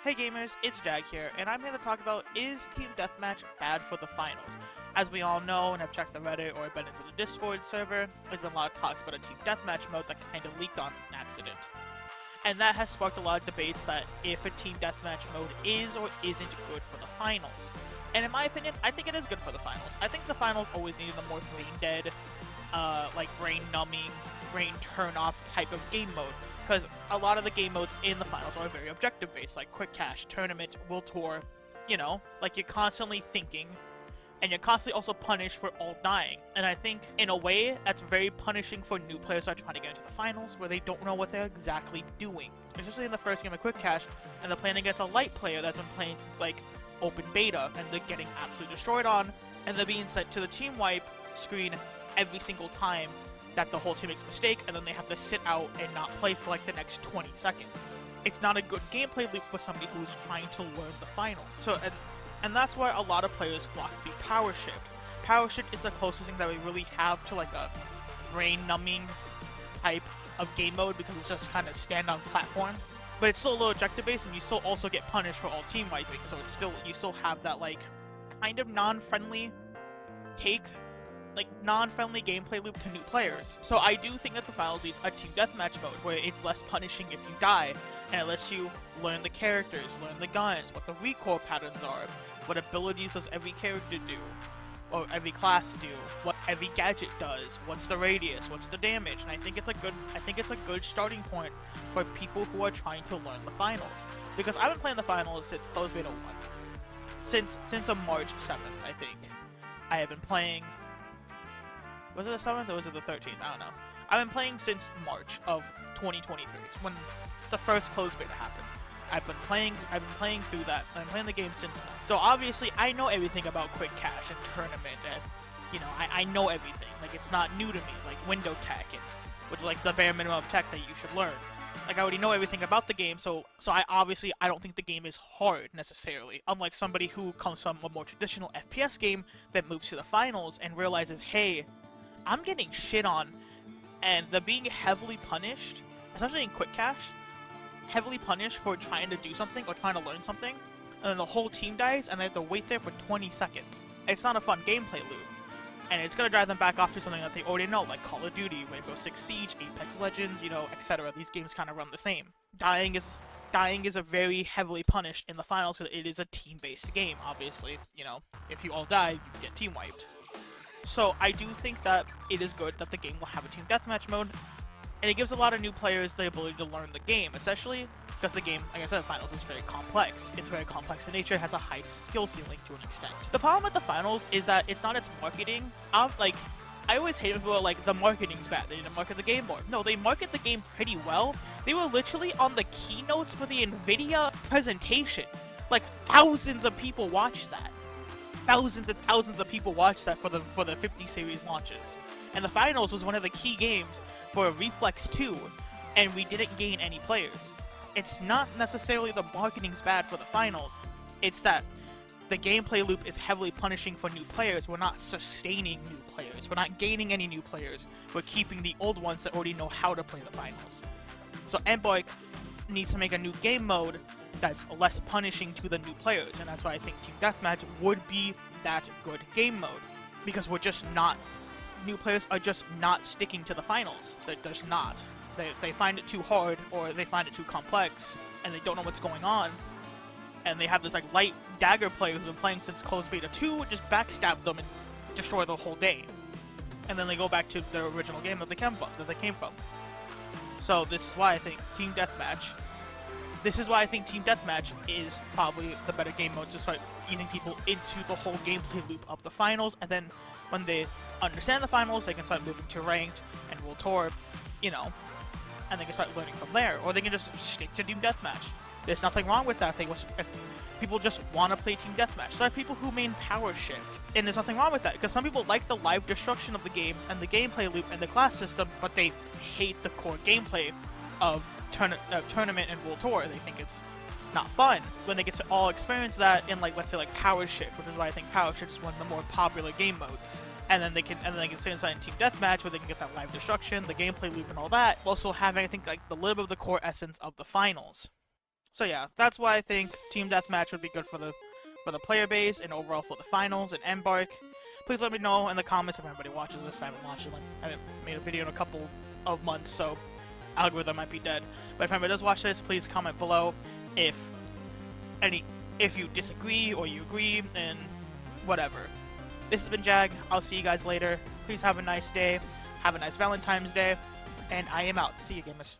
Hey gamers, it's Jag here, and I'm here to talk about is Team Deathmatch bad for the finals? As we all know, and have checked the Reddit or been into the Discord server, there's been a lot of talks about a Team Deathmatch mode that kind of leaked on an accident. And that has sparked a lot of debates that if a Team Deathmatch mode is or isn't good for the finals. And in my opinion, I think it is good for the finals. I think the finals always needed a more brain dead, like brain numbing, brain turn off type of game mode. Because a lot of the game modes in the finals are very objective based, like quick cash, tournament, world tour, you know, like you're constantly thinking, and you're constantly also punished for all dying. And I think, in a way, that's very punishing for new players that are trying to get into the finals, where they don't know what they're exactly doing. Especially in the first game of quick cash, and they're playing against a light player that's been playing since, like, open beta, and they're getting absolutely destroyed on, and they're being sent to the team wipe screen every single time that the whole team makes a mistake, and then they have to sit out and not play for like the next 20 seconds. It's not a good gameplay loop for somebody who's trying to learn the finals. So, and that's why a lot of players flock to Power Shift. Power Shift is the closest thing that we really have to like a brain-numbing type of game mode, because it's just kind of stand-on platform. But it's still a little objective-based, and you still also get punished for all team wiping, so it's still, you still have that like kind of non-friendly take, like non-friendly gameplay loop to new players. So I do think that the finals needs a team deathmatch mode where it's less punishing if you die, and it lets you learn the characters, learn the guns, what the recoil patterns are, what abilities does every character do, or every class do, what every gadget does, what's the radius, what's the damage. And I think it's a good starting point for people who are trying to learn the finals. Because I've been playing the finals since closed beta 1. Since March 7th, I think. I have been playing. Was it the 7th or was it the 13th? I don't know. I've been playing since March of 2023, when the first closed beta happened. I've been playing through that. I've been playing the game since then. So obviously, I know everything about quick cash and tournament, and you know, I know everything. Like, it's not new to me. Like window tech, which is like the bare minimum of tech that you should learn. Like, I already know everything about the game, so I don't think the game is hard necessarily. Unlike somebody who comes from a more traditional FPS game that moves to the finals and realizes, hey, I'm getting shit on, and they're being heavily punished, especially in quick cash, heavily punished for trying to do something or trying to learn something, and then the whole team dies and they have to wait there for 20 seconds. It's not a fun gameplay loop, and it's gonna drive them back off to something that they already know, like Call of Duty, Rainbow Six Siege, Apex Legends, you know, etc. These games kind of run the same. Dying is a very heavily punished in the finals because it is a team-based game. Obviously, you know, if you all die, you get team wiped. So I do think that it is good that the game will have a team deathmatch mode, and it gives a lot of new players the ability to learn the game, especially because the game, like I said, finals is very complex. It's very complex in nature, it has a high skill ceiling to an extent. The problem with the finals is that it's not its marketing. I always hate when people are like, the marketing's bad, they didn't market the game more. No, they market the game pretty well. They were literally on the keynotes for the NVIDIA presentation. Like, thousands of people watched that. Thousands and thousands of people watched that for the 50 series launches. And the finals was one of the key games for Reflex 2, and we didn't gain any players. It's not necessarily the marketing's bad for the finals, it's that the gameplay loop is heavily punishing for new players. We're not sustaining new players. We're not gaining any new players. We're keeping the old ones that already know how to play the finals. So Embark needs to make a new game mode that's less punishing to the new players, and that's why I think Team Deathmatch would be that good game mode. Because we're just not... New players are just not sticking to the finals. They're just not. They find it too hard, or they find it too complex, and they don't know what's going on. And they have this like light dagger player who's been playing since closed beta 2, just backstab them and destroy the whole day. And then they go back to their original game that they came from. So this is why I think Team Deathmatch is probably the better game mode to start easing people into the whole gameplay loop of the finals, and then when they understand the finals, they can start moving to ranked and World Tour, you know, and they can start learning from there. Or they can just stick to Team Deathmatch. There's nothing wrong with that. If people just want to play Team Deathmatch. So there are people who main Power Shift, and there's nothing wrong with that, because some people like the live destruction of the game and the gameplay loop and the class system, but they hate the core gameplay of tournament and World Tour. They think it's not fun when they get to all experience that in, like, let's say like Power Shift, which is why I think Power Shift is one of the more popular game modes. And then they can stay inside in Team Deathmatch where they can get that live destruction, the gameplay loop, and all that, while still having, I think, like the little bit of the core essence of the finals. So yeah, that's why I think Team Deathmatch would be good for the player base and overall for the finals and Embark. Please let me know in the comments if anybody watches this. I haven't watched it. Like, I haven't made a video in a couple of months, so algorithm might be dead. But if anybody does watch this, please comment below if any if you disagree or you agree and whatever. This has been Jag. I'll see you guys later. Please have a nice day. Have a nice Valentine's Day. And I am out. See you, gamers.